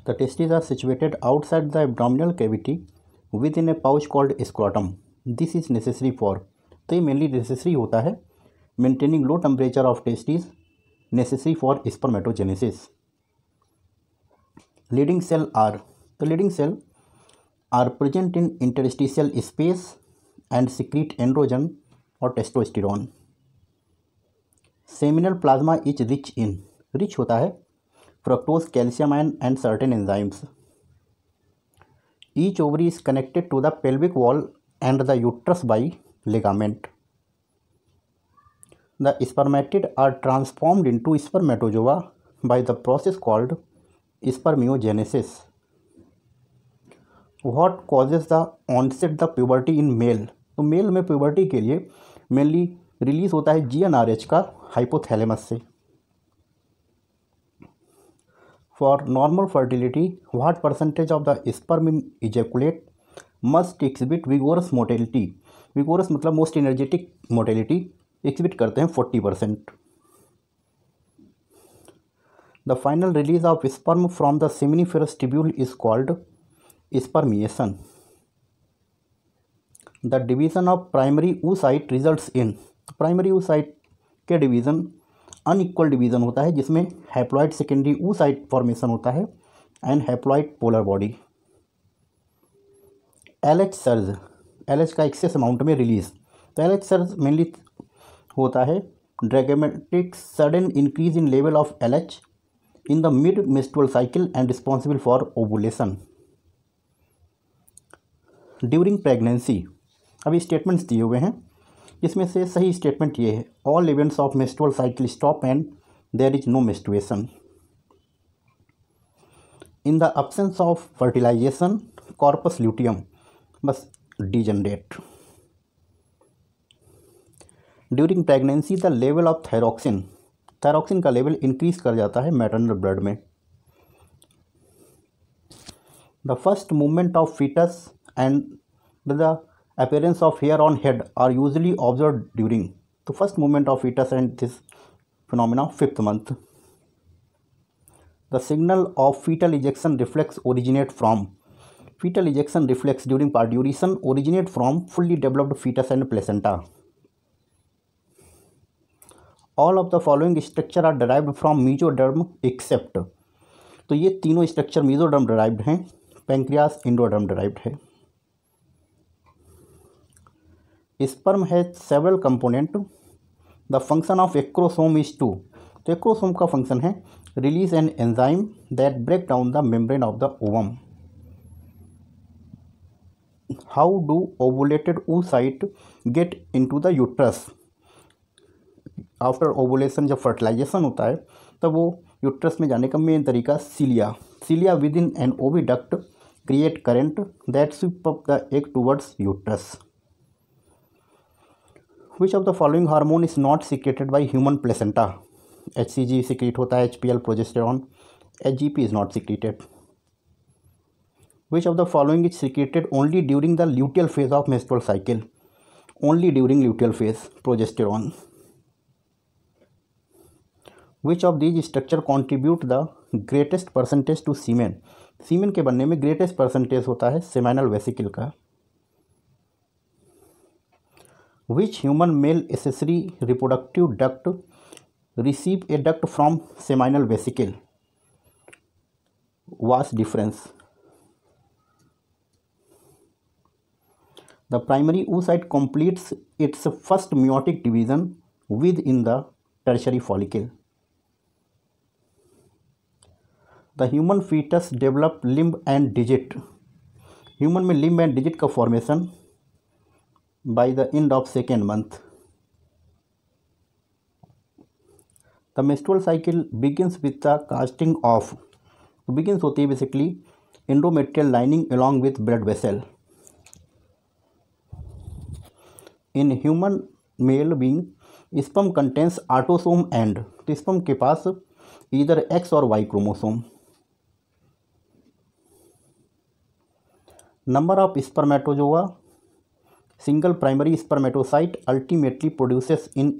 The testes are situated outside the abdominal cavity within a pouch called scrotum. This is necessary for, तो ये mainly necessary होता है maintaining low temperature of testis, necessary for spermatogenesis. Leading cell are, the leading cell are present in interstitial space and secrete androgen or testosterone. Seminal plasma is rich in, rich होता है fructose, calcium ion and certain enzymes. Each ovary is connected to the pelvic wall and the uterus by ligament. The spermatids are transformed into spermatozoa by the process called spermiogenesis. What causes the onset the puberty in male? तो mail में puberty के लिए mainly release होता है GnRH का hypothalamus से. For normal fertility what percentage of the sperm in ejaculate must exhibit vigorous mortality. Vigorous मतलब most energetic mortality exhibit करते हैं 40%. The final release of sperm from the seminiferous tubule is called spermiation. The division of primary oocyte results in, primary oocyte के division unequal division होता है जिसमें haploid secondary oocyte formation होता है and haploid polar body. LH surge, LH का excess amount में release. तो LH surge mainly होता है dramatic sudden increase in level of LH in the mid menstrual cycle and responsible for ovulation. During pregnancy, अभी statements दिए हुए हैं जिसमें से सही स्टेटमेंट ये है, all events of menstrual cycle stop and there is no menstruation. In the absence of fertilisation corpus luteum बस degenerate. During pregnancy the level of thyroxine, thyroxine का लेवल इंक्रीज कर जाता है मैटरनल ब्लड में. The first movement of foetus and the appearance of hair on head are usually observed during, तो first movement of fetus and this phenomena 5th month. The signal of fetal ejection reflex originate from, fetal ejection reflex during parturition originate from fully developed fetus and placenta. All of the following structure are derived from mesoderm except, तो ये तीनों structure mesoderm derived हैं, pancreas endoderm derived है. Sperm has several component. The function of acrosome is to, तो acrosome का function है release an enzyme that break down the membrane of the ovum. How do ovulated oocyte get into the uterus. After ovulation जब fertilisation होता है तब वो uterus में जाने का मेन तरीका cilia within an oviduct create current that sweep up the egg towards uterus. Which of the following hormone is not secreted by human placenta? HCG secrete होता है, HPL progesterone, HGP is not secreted. Which of the following is secreted only during the luteal phase of menstrual cycle? Only during luteal phase, progesterone. Which of these structure contribute the greatest percentage to semen? सीमेन के बनने में greatest percentage होता है seminal vesicle का. Which human male accessory reproductive duct receive a duct from seminal vesicle? Vas deferens. The primary oocyte completes its first meiotic division within the tertiary follicle. The human fetus develop limb and digit. Human में limb and digit का formation by the end of 2nd month. The menstrual cycle begins with the casting of, begins होती है basically endometrial lining along with blood vessel. In human male being sperm contains autosome and, तो sperm के पास either X और Y chromosome. Number of spermatozoa single primary spermatocyte ultimately produces in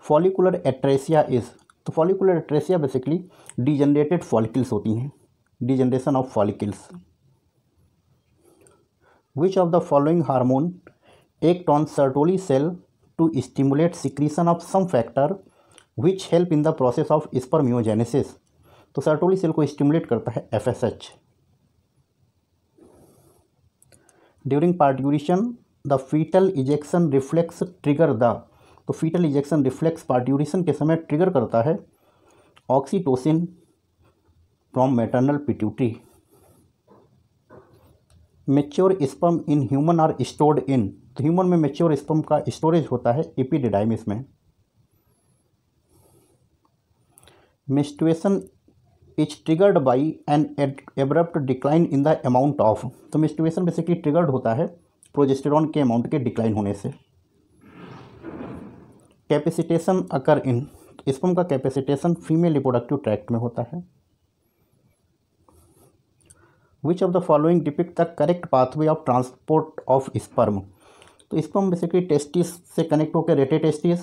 follicular atresia is, तो follicular atresia basically degenerated follicles होती हैं, degeneration of follicles. Which of the following hormone act on Sertoli cell to stimulate secretion of some factor which help in the process of spermiogenesis, तो Sertoli cell को stimulate करता है FSH। During parturition the foetal ejection reflex trigger the, तो foetal ejection reflex parturition के समय trigger करता है oxytocin from maternal pituitary. Mature sperm in human are stored in, तो ह्यूमन में मेच्योर स्पर्म का स्टोरेज होता है एपिडिडाइमिस में। Menstruation is triggered by an abrupt decline in the amount of, तो मेंस्ट्रुएशन बेसिकली ट्रिगर्ड होता है प्रोजेस्टेरॉन के अमाउंट के डिक्लाइन होने से। कैपेसिटेशन अकर इन, स्पर्म का कैपेसिटेशन फीमेल रिप्रोडक्टिव ट्रैक्ट में होता है। Which of the following depict the correct pathway of transport of sperm, तो स्पर्म बेसिकली टेस्टिस से कनेक्ट होकर rete testis,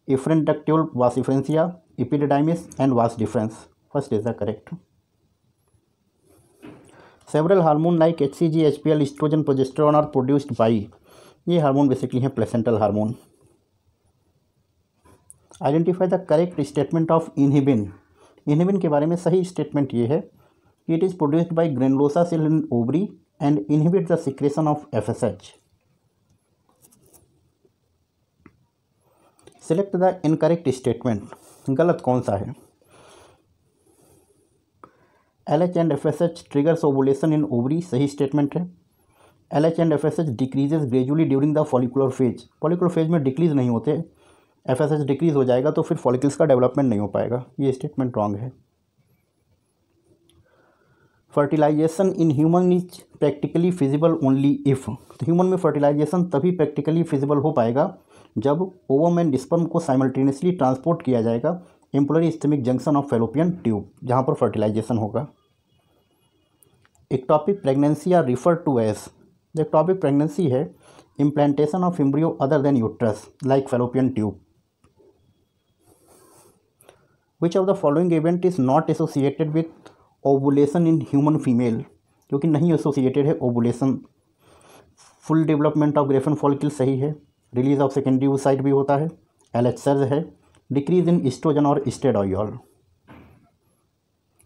efferent ductule vas efferentia, epididymis and vas deferens, first is the correct. Several hormone like HCG, HPL, oestrogen, progesterone are produced by, ये hormone basically हैं placental hormone. Identify the correct statement of inhibin, inhibin के बारे में सही statement ये है कि it is produced by granulosa cell in ovary and inhibit the secretion of FSH। Select the incorrect statement, गलत कौन सा है। LH and FSH triggers ovulation in ovary, सही स्टेटमेंट है। LH and FSH decreases gradually during the follicular phase, follicular phase में decrease नहीं होते, FSH decrease हो जाएगा तो फिर फॉलिकल्स का डेवलपमेंट नहीं हो पाएगा, ये स्टेटमेंट रॉन्ग है। Fertilisation in human is practically feasible only if, तो ह्यूमन में फर्टिलाइजेशन तभी प्रैक्टिकली फिजिबल हो पाएगा जब ओवम एंड स्पर्म को साइमल्टेनियसली ट्रांसपोर्ट किया जाएगा ampullary isthmic junction of Fallopian tube, जहाँ पर फर्टिलाइजेशन होगा। Ectopic pregnancy are refer to as, the ectopic pregnancy है implantation of embryo other than uterus like Fallopian tube. Which of the following event is not associated with ovulation in human female, क्योंकि नहीं associated है ovulation. Full development of Graafian follicle सही है, release of secondary oocyte भी होता है, LH surge है, decrease in oestrogen और oestradiol.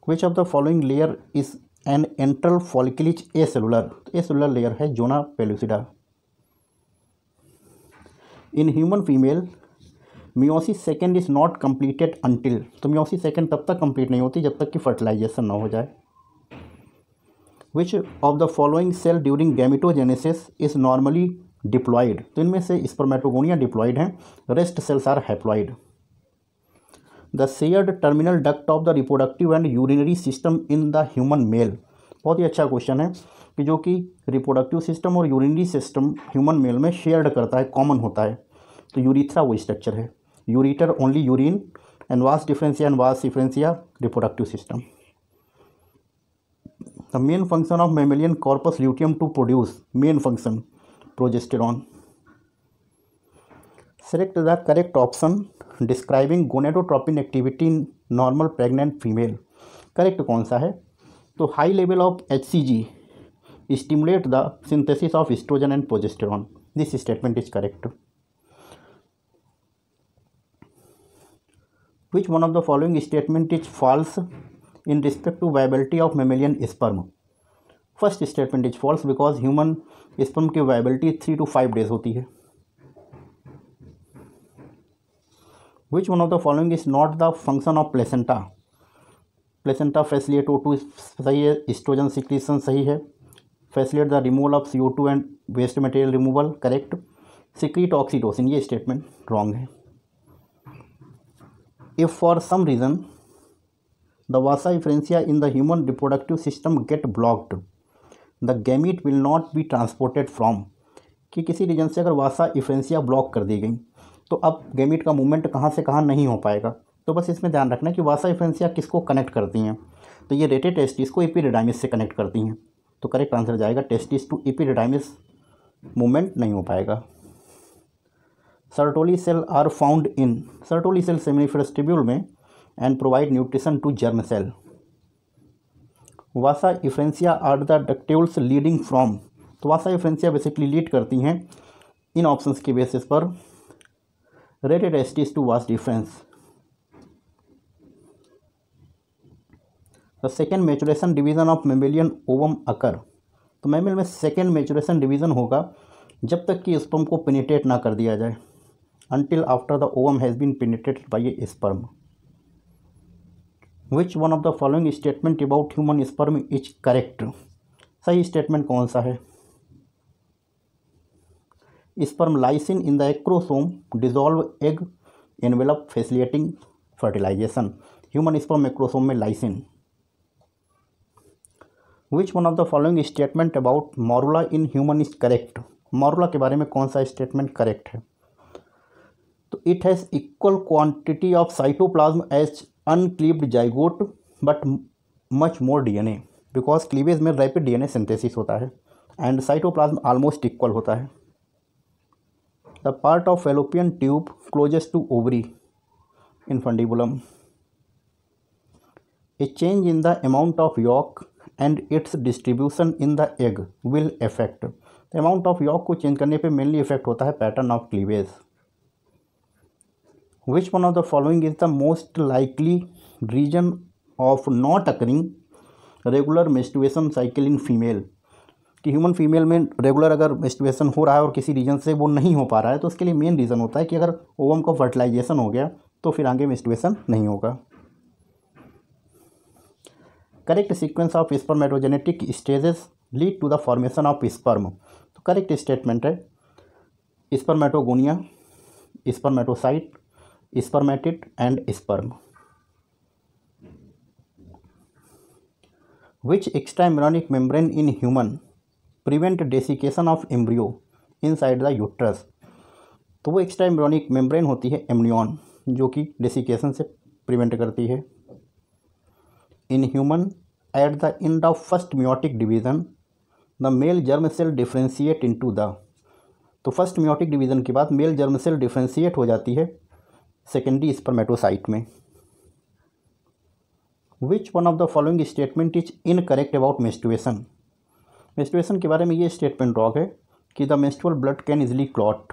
Which of the following layer is an antral follicle is acellular, acellular layer है zona pellucida. In human female meiosis second is not completed until, तो meiosis second तब तक complete नहीं होती जब तक कि फर्टिलाइजेशन ना हो जाए। Which of the following cell during gametogenesis is normally diploid, तो इनमें से स्पर्मेटोगोनिया डिप्लॉयड हैं, rest cells are haploid. The shared terminal duct of the reproductive and urinary system in the human male, बहुत ही अच्छा क्वेश्चन है कि जो कि रिप्रोडक्टिव सिस्टम और यूरिनरी सिस्टम ह्यूमन मेल में शेयर्ड करता है, कॉमन होता है, तो यूरिथ्रा वो स्ट्रक्चर है, ureter only urine and vas deferentia and vas efferentia reproductive system. The main function of mammalian corpus luteum to produce, main function progesterone. Select the correct option describing gonadotropin activity in normal pregnant female, correct कौन सा है, तो high level of HCG stimulate the synthesis of oestrogen and progesterone, this statement is correct. Which one of the following statement is false in respect to viability of mammalian sperm? First statement is false because human sperm की viability 3 to 5 days होती है। Which one of the following is not the function of placenta? Placenta facilitate O2 सही है, estrogen secretion सही है, facilitate the removal of CO2 and waste material removal correct, secrete oxytocin, ये statement wrong है। If for some reason the vasa efferentia in the human reproductive system get blocked, the gamete will not be transported from, कि किसी reason से अगर वासा efferentia block कर दी गई तो अब गैमीट का मूवमेंट कहाँ से कहाँ नहीं हो पाएगा। तो बस इसमें ध्यान रखना कि वासा इफ्रेंसिया किसको कनेक्ट करती हैं, तो ये रेटे टेस्टिस को एपिडिडाइमिस से कनेक्ट करती हैं, तो करेक्ट आंसर जाएगा टेस्टिस टू एपिडिडाइमिस, मूवमेंट नहीं हो पाएगा। Sertoli cell are found in Sertoli cell seminiferous tubule में and provide nutrition to germ cell. Vasa efferentia are the ductules leading from, तो वासा इफ्रेंसिया बेसिकली लीड करती हैं इन options के basis पर rete testis to vas deferens. The second maturation division of mammalian ovum अकर, तो mammal में second maturation division होगा जब तक कि स्पर्म को पेनिट्रेट ना कर दिया जाए, until after the ovum has been penetrated by a sperm. Which one of the following statement about human sperm is correct? सही स्टेटमेंट कौन सा है? Sperm lysine in the acrosome dissolve egg envelope facilitating fertilization. Human sperm acrosome में lysine. Which one of the following statement about morula in human is correct? morula के बारे में कौन सा स्टेटमेंट करेक्ट है? तो it has equal quantity of cytoplasm as uncleaved zygote but much more DNA, because cleavage में rapid DNA synthesis होता है एंड साइटोप्लाज्म ऑलमोस्ट इक्वल होता है। The part of Fallopian tube closest to ovary infundibulum. A change in the amount of yolk and its distribution in the egg will effect. Amount of yolk को change करने पे mainly effect होता है pattern of cleavage. Which one of the following is the most likely reason of not occurring regular menstruation cycle in female? कि human female में regular अगर menstruation हो रहा है और किसी रीजन से वो नहीं हो पा रहा है तो उसके लिए मेन रीज़न होता है कि अगर ओवम का फर्टिलाइजेशन हो गया तो फिर आगे मेंस्ट्रुएशन नहीं होगा। Correct sequence of spermatogenetic stages lead to the formation of sperm, तो करेक्ट स्टेटमेंट है spermatogonia, spermatocyte, spermatid and sperm. Which extraembryonic membrane in human prevent desiccation of embryo inside the uterus? तो वो extraembryonic membrane होती है amnion, जो कि desiccation से prevent करती है। In human, at the end of first meiotic division, the male germ cell differentiate into the, तो फर्स्ट meiotic division के बाद मेल germ cell differentiate हो जाती है सेकेंडरी स्पर्मेटोसाइट में। Which one of the following statement is incorrect about menstruation? Menstruation के बारे में ये स्टेटमेंट रॉन्ग है कि the menstrual blood can easily clot.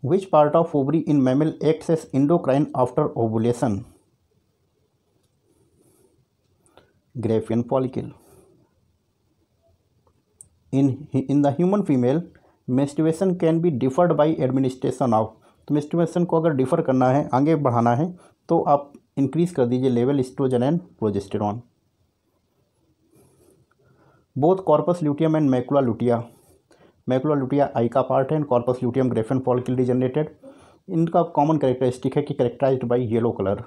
Which part of ovary in mammal acts as endocrine after ovulation? Graafian follicle. In the human female, menstruation can be deferred by administration of, तो menstruation को अगर differ करना है, आगे बढ़ाना है, तो आप इंक्रीज कर दीजिए level oestrogen and progesterone. Both corpus luteum and macula lutea eye का पार्ट है and corpus luteum Graafian follicle degenerated. इनका कॉमन कैरेक्टरिस्टिक है कि कैरेक्टराइज्ड बाय येलो कलर।